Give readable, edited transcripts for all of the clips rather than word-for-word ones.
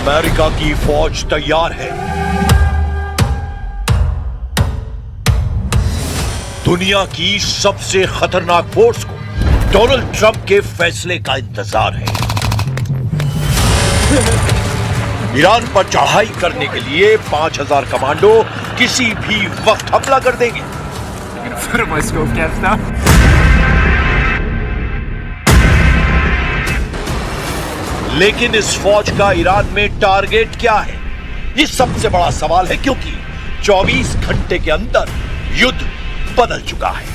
America की फौज तैयार है। दुनिया की सबसे खतरनाक फोर्स को डोनाल्ड ट्रंप के फैसले का इंतजार है। ईरान पर चढ़ाई करने के लिए 5000 कमांडो किसी भी वक्त हमला कर देंगे। लेकिन इस फौज का ईरान में टारगेट क्या है, ये सबसे बड़ा सवाल है, क्योंकि 24 घंटे के अंदर युद्ध बदल चुका है।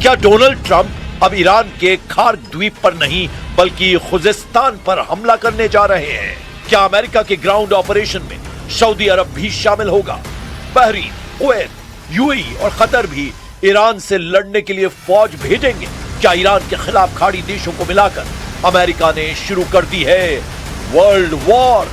क्या डोनाल्ड ट्रंप अब ईरान के खार्क द्वीप पर नहीं बल्कि खुजेस्तान पर हमला करने जा रहे हैं? क्या अमेरिका के ग्राउंड ऑपरेशन में सऊदी अरब भी शामिल होगा? बहरीन, कुवैत, यूएई और कतर भी ईरान से लड़ने के लिए फौज भेजेंगे? क्या ईरान के खिलाफ खाड़ी देशों को मिलाकर अमेरिका ने शुरू कर दी है वर्ल्ड वॉर?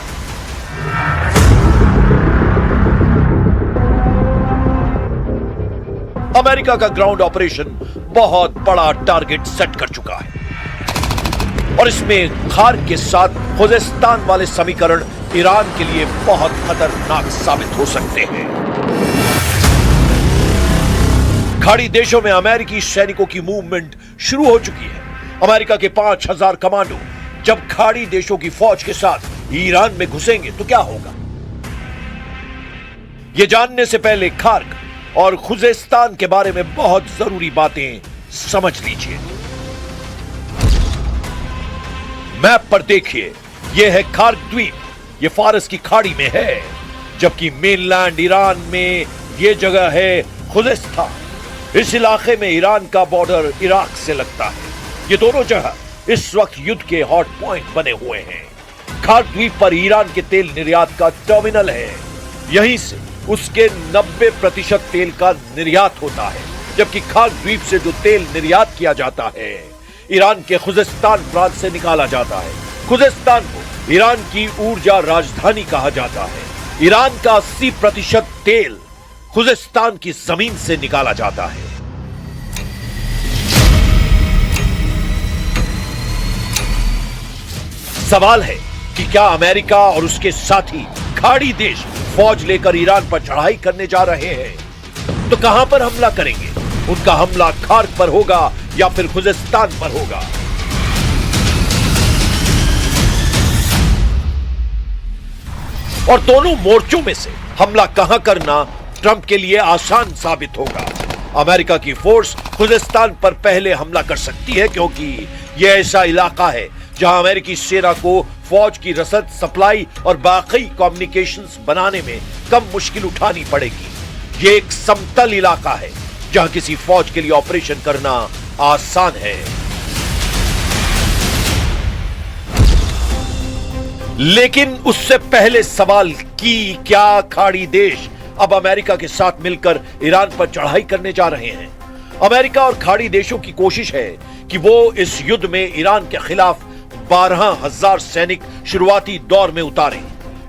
अमेरिका का ग्राउंड ऑपरेशन बहुत बड़ा टारगेट सेट कर चुका है और इसमें खार्क के साथ खुजेस्तान वाले समीकरण ईरान के लिए बहुत खतरनाक साबित हो सकते हैं। खाड़ी देशों में अमेरिकी सैनिकों की मूवमेंट शुरू हो चुकी है। अमेरिका के 5000 कमांडो जब खाड़ी देशों की फौज के साथ ईरान में घुसेंगे तो क्या होगा, यह जानने से पहले खार्क और खुजेस्तान के बारे में बहुत जरूरी बातें समझ लीजिए। मैप पर देखिए, यह है खार्क द्वीप, यह फारस की खाड़ी में है, जबकि मेनलैंड ईरान में यह जगह है खुजेस्तान। इस इलाके में ईरान का बॉर्डर इराक से लगता है। ये दोनों जगह इस वक्त युद्ध के हॉट पॉइंट बने हुए हैं। खार्क द्वीप पर ईरान के तेल निर्यात का टर्मिनल है, यहीं से उसके 90% तेल का निर्यात होता है, जबकि खार्क द्वीप से जो तेल निर्यात किया जाता है ईरान के खुजेस्तान प्रांत से निकाला जाता है। खुजेस्तान को ईरान की ऊर्जा राजधानी कहा जाता है। ईरान का 80% तेल खुजेस्तान की जमीन से निकाला जाता है। सवाल है कि क्या अमेरिका और उसके साथी खाड़ी देश फौज लेकर ईरान पर चढ़ाई करने जा रहे हैं? तो कहां पर हमला करेंगे? उनका हमला खार्क पर होगा या फिर खुजेस्तान पर होगा? और दोनों मोर्चों में से हमला कहां करना ट्रंप के लिए आसान साबित होगा? अमेरिका की फोर्स खुजेस्तान पर पहले हमला कर सकती है, क्योंकि यह ऐसा इलाका है जहां अमेरिकी सेना को फौज की रसद, सप्लाई और बाकी कम्युनिकेशंस बनाने में कम मुश्किल उठानी पड़ेगी। यह एक समतल इलाका है जहां किसी फौज के लिए ऑपरेशन करना आसान है। लेकिन उससे पहले सवाल कि क्या खाड़ी देश अब अमेरिका के साथ मिलकर ईरान पर चढ़ाई करने जा रहे हैं? अमेरिका और खाड़ी देशों की कोशिश है कि वो इस युद्ध में ईरान के खिलाफ 12,000 सैनिक शुरुआती दौर में उतारें।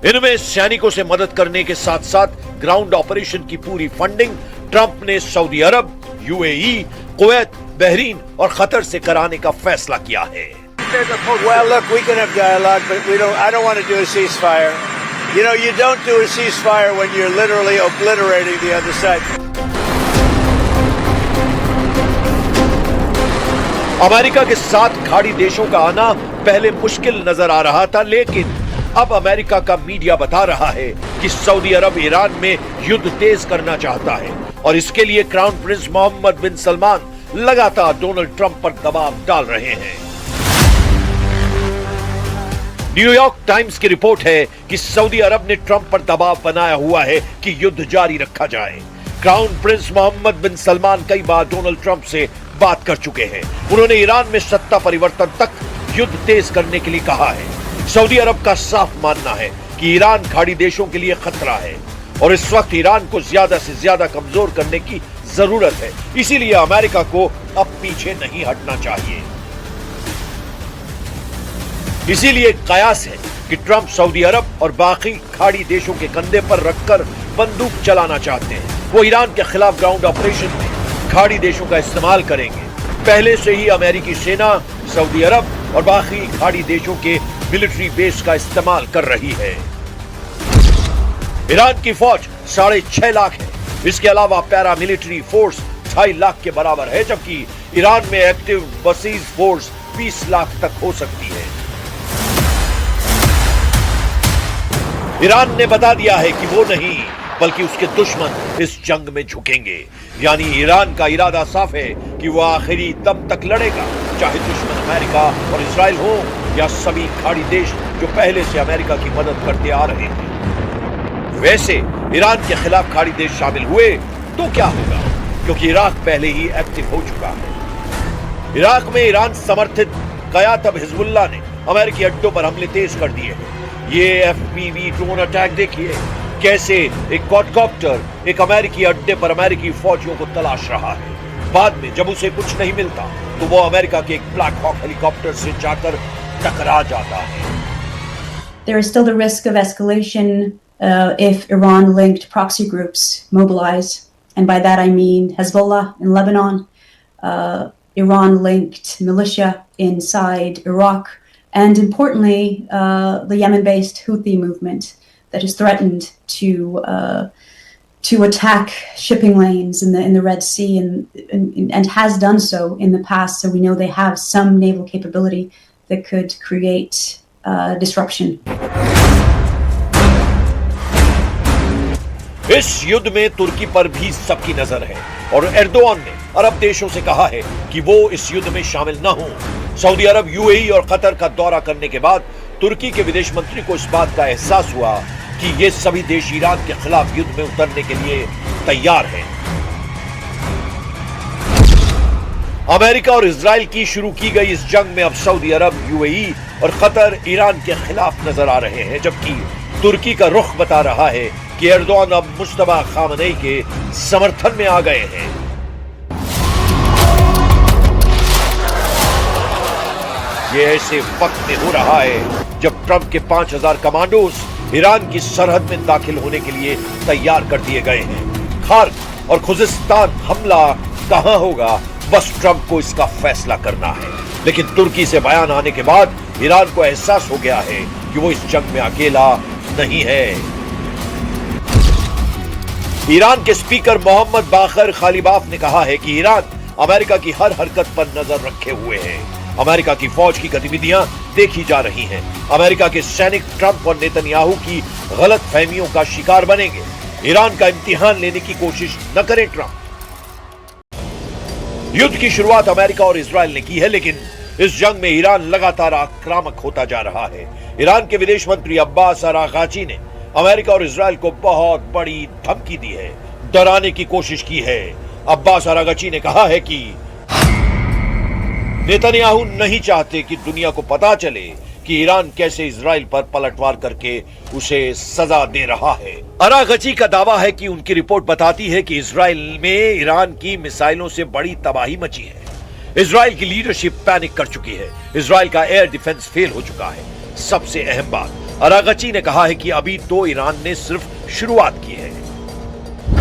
इनमें सैनिकों से मदद करने के साथ साथ ग्राउंड ऑपरेशन की पूरी फंडिंग ट्रंप ने सऊदी अरब, यूएई, कुवैत, बहरीन और कतर से कराने का फैसला किया है। Well, look, we can have dialogue, but I don't want to do a ceasefire. You know, you don't do a ceasefire when you're literally obliterating the other side. America के साथ खाड़ी देशों का आना पहले मुश्किल नजर आ रहा था, लेकिन अब अमेरिका का मीडिया बता रहा है कि सऊदी अरब ईरान में युद्ध तेज करना चाहता है और इसके लिए क्राउन प्रिंस मोहम्मद बिन सलमान लगातार डोनाल्ड ट्रंप पर दबाव डाल रहे हैं। न्यूयॉर्क टाइम्स की रिपोर्ट है कि सऊदी अरब ने ट्रंप पर दबाव बनाया हुआ है कि युद्ध जारी रखा जाए। क्राउन प्रिंस मोहम्मद बिन सलमान कई बार डोनाल्ड ट्रंप से बात कर चुके हैं। उन्होंने ईरान में सत्ता परिवर्तन तक युद्ध तेज करने के लिए कहा है। सऊदी अरब का साफ मानना है कि ईरान खाड़ी देशों के लिए खतरा है और इस वक्त ईरान को ज्यादा से ज्यादा कमजोर करने की जरूरत है। इसीलिए अमेरिका को अब पीछे नहीं हटना चाहिए। इसीलिए कयास है कि ट्रंप सऊदी अरब और बाकी खाड़ी देशों के कंधे पर रखकर बंदूक चलाना चाहते हैं। वो ईरान के खिलाफ ग्राउंड ऑपरेशन में खाड़ी देशों का इस्तेमाल करेंगे। पहले से ही अमेरिकी सेना सऊदी अरब और बाकी खाड़ी देशों के मिलिट्री बेस का इस्तेमाल कर रही है। ईरान की फौज 6.5 लाख है। इसके अलावा पैरा मिलिट्री फोर्स 2.5 लाख के बराबर है, जबकि ईरान में एक्टिव बसीज फोर्स 20 लाख तक हो सकती है। ईरान ने बता दिया है कि वो नहीं बल्कि उसके दुश्मन इस जंग में झुकेंगे। यानी ईरान का इरादा साफ है कि वो आखिरी दम तक लड़ेगा, चाहे दुश्मन अमेरिका और इजराइल हो या सभी खाड़ी देश जो पहले से अमेरिका की मदद करते आ रहे हैं। वैसे ईरान के खिलाफ खाड़ी देश शामिल हुए तो क्या होगा, क्योंकि इराक पहले ही एक्टिव हो चुका है। इराक में ईरान समर्थित कयातब हिजबुल्लाह ने अमेरिकी अड्डों पर हमले तेज कर दिए हैं। ये एफपीवी ड्रोन अटैक देखिए, कैसे एक क्वाडकॉप्टर एक अमेरिकी अड्डे पर अमेरिकी फौजियों को तलाश रहा है। बाद में जब उसे कुछ नहीं मिलता तो वो अमेरिका के एक ब्लैक हॉक हेलीकॉप्टर से जाकर टकरा जाता है। There is still the risk of escalation if Iran-linked proxy groups mobilize, and by that I mean Hezbollah in Lebanon, Iran-linked militia inside Iraq, and importantly, the Yemen-based Houthi movement that is threatened to attack shipping lanes in the Red Sea and has done so in the past. So we know they have some naval capability that could create disruption. इस युद्ध में तुर्की पर भी सबकी नजर है और Erdogan ने अरब देशों से कहा है कि वो इस युद्ध में शामिल न हो। सऊदी अरब, यूएई और कतर का दौरा करने के बाद तुर्की के विदेश मंत्री को इस बात का एहसास हुआ कि ये सभी देश ईरान के खिलाफ युद्ध में उतरने के लिए तैयार हैं। अमेरिका और इजराइल की शुरू की गई इस जंग में अब सऊदी अरब, यूएई और कतर ईरान के खिलाफ नजर आ रहे हैं, जबकि तुर्की का रुख बता रहा है कि एर्दोआन अब मुस्तफा खामनेई के समर्थन में आ गए हैं। ये ऐसे वक्त में हो रहा है जब ट्रंप के 5000 कमांडोज ईरान की सरहद में दाखिल होने के लिए तैयार कर दिए गए हैं। खार्क और खुजिस्तान हमला कहां होगा, बस ट्रंप को इसका फैसला करना है। लेकिन तुर्की से बयान आने के बाद ईरान को एहसास हो गया है कि वो इस जंग में अकेला नहीं है। ईरान के स्पीकर मोहम्मद बाकर खालिबाफ ने कहा है कि ईरान अमेरिका की हर हरकत पर नजर रखे हुए है। अमेरिका की फौज की गतिविधियां देखी जा रही हैं। अमेरिका के सैनिक ट्रंप और नेतन्याहू की गलत फहमियों का शिकार बनेंगे। ईरान का इम्तिहान लेने की कोशिश न करें ट्रंप। युद्ध की शुरुआत अमेरिका और इजराइल ने की है, लेकिन इस जंग में ईरान लगातार आक्रामक होता जा रहा है। ईरान के विदेश मंत्री अब्बास अरागाची ने अमेरिका और इजराइल को बहुत बड़ी धमकी दी है, डराने की कोशिश की है। अब्बास अरागाची ने कहा है कि नेतन्याहू नहीं चाहते कि दुनिया को पता चले कि ईरान कैसे इजराइल पर पलटवार करके उसे सजा दे रहा है। अरागाची का दावा है कि उनकी रिपोर्ट बताती है कि इजराइल में ईरान की मिसाइलों से बड़ी तबाही मची है। इजराइल की लीडरशिप पैनिक कर चुकी है। इजराइल का एयर डिफेंस फेल हो चुका है। सबसे अहम बात, अरागाची ने कहा है कि अभी तो ईरान ने सिर्फ शुरुआत की है।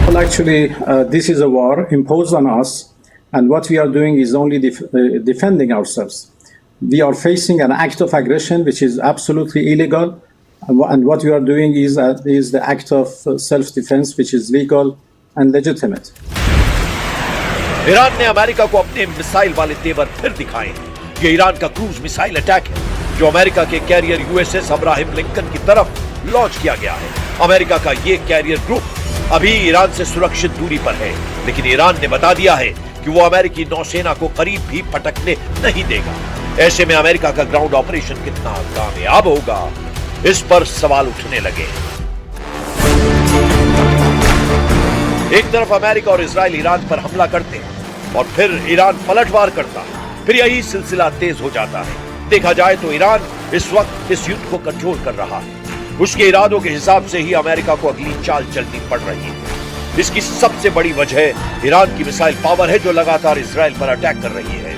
Well, actually, this is a war imposed on us, and what we are doing is only defending ourselves. We are facing an act of aggression which is absolutely illegal, and what we are doing is the act of self-defense which is legal and legitimate. Iran ने America को अपने missile वाले तेवर फिर दिखाए हैं। ये Iran का क्रूज मिसाइल अटैक है जो अमेरिका के कैरियर यूएसएस अब्राहम लिंकन की तरफ लॉन्च किया गया है। अमेरिका का ये कैरियर ग्रुप अभी ईरान से सुरक्षित दूरी पर है, लेकिन ईरान ने बता दिया है कि वो अमेरिकी नौसेना को करीब भी पटकने नहीं देगा। ऐसे में अमेरिका का ग्राउंड ऑपरेशन कितना कामयाब होगा, इस पर सवाल उठने लगे। एक तरफ अमेरिका और इजराइल ईरान पर हमला करते हैं और फिर ईरान पलटवार करता है, फिर यही सिलसिला तेज हो जाता है। देखा जाए तो ईरान इस वक्त इस युद्ध को कंट्रोल कर रहा है। उसके इरादों के हिसाब से ही अमेरिका को अगली चाल चलनी पड़ रही है। इसकी सबसे बड़ी वजह ईरान की मिसाइल पावर है जो लगातार इजराइल पर अटैक कर रही है।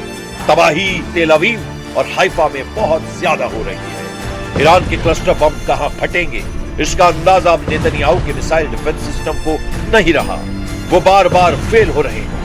तबाही तेल अवीव और हाइफा में बहुत ज्यादा हो रही है। ईरान के क्लस्टर बम कहां फटेंगे, इसका अंदाजा अब नेतन्याहू के मिसाइल डिफेंस सिस्टम को नहीं रहा। वो बार बार फेल हो रहे हैं।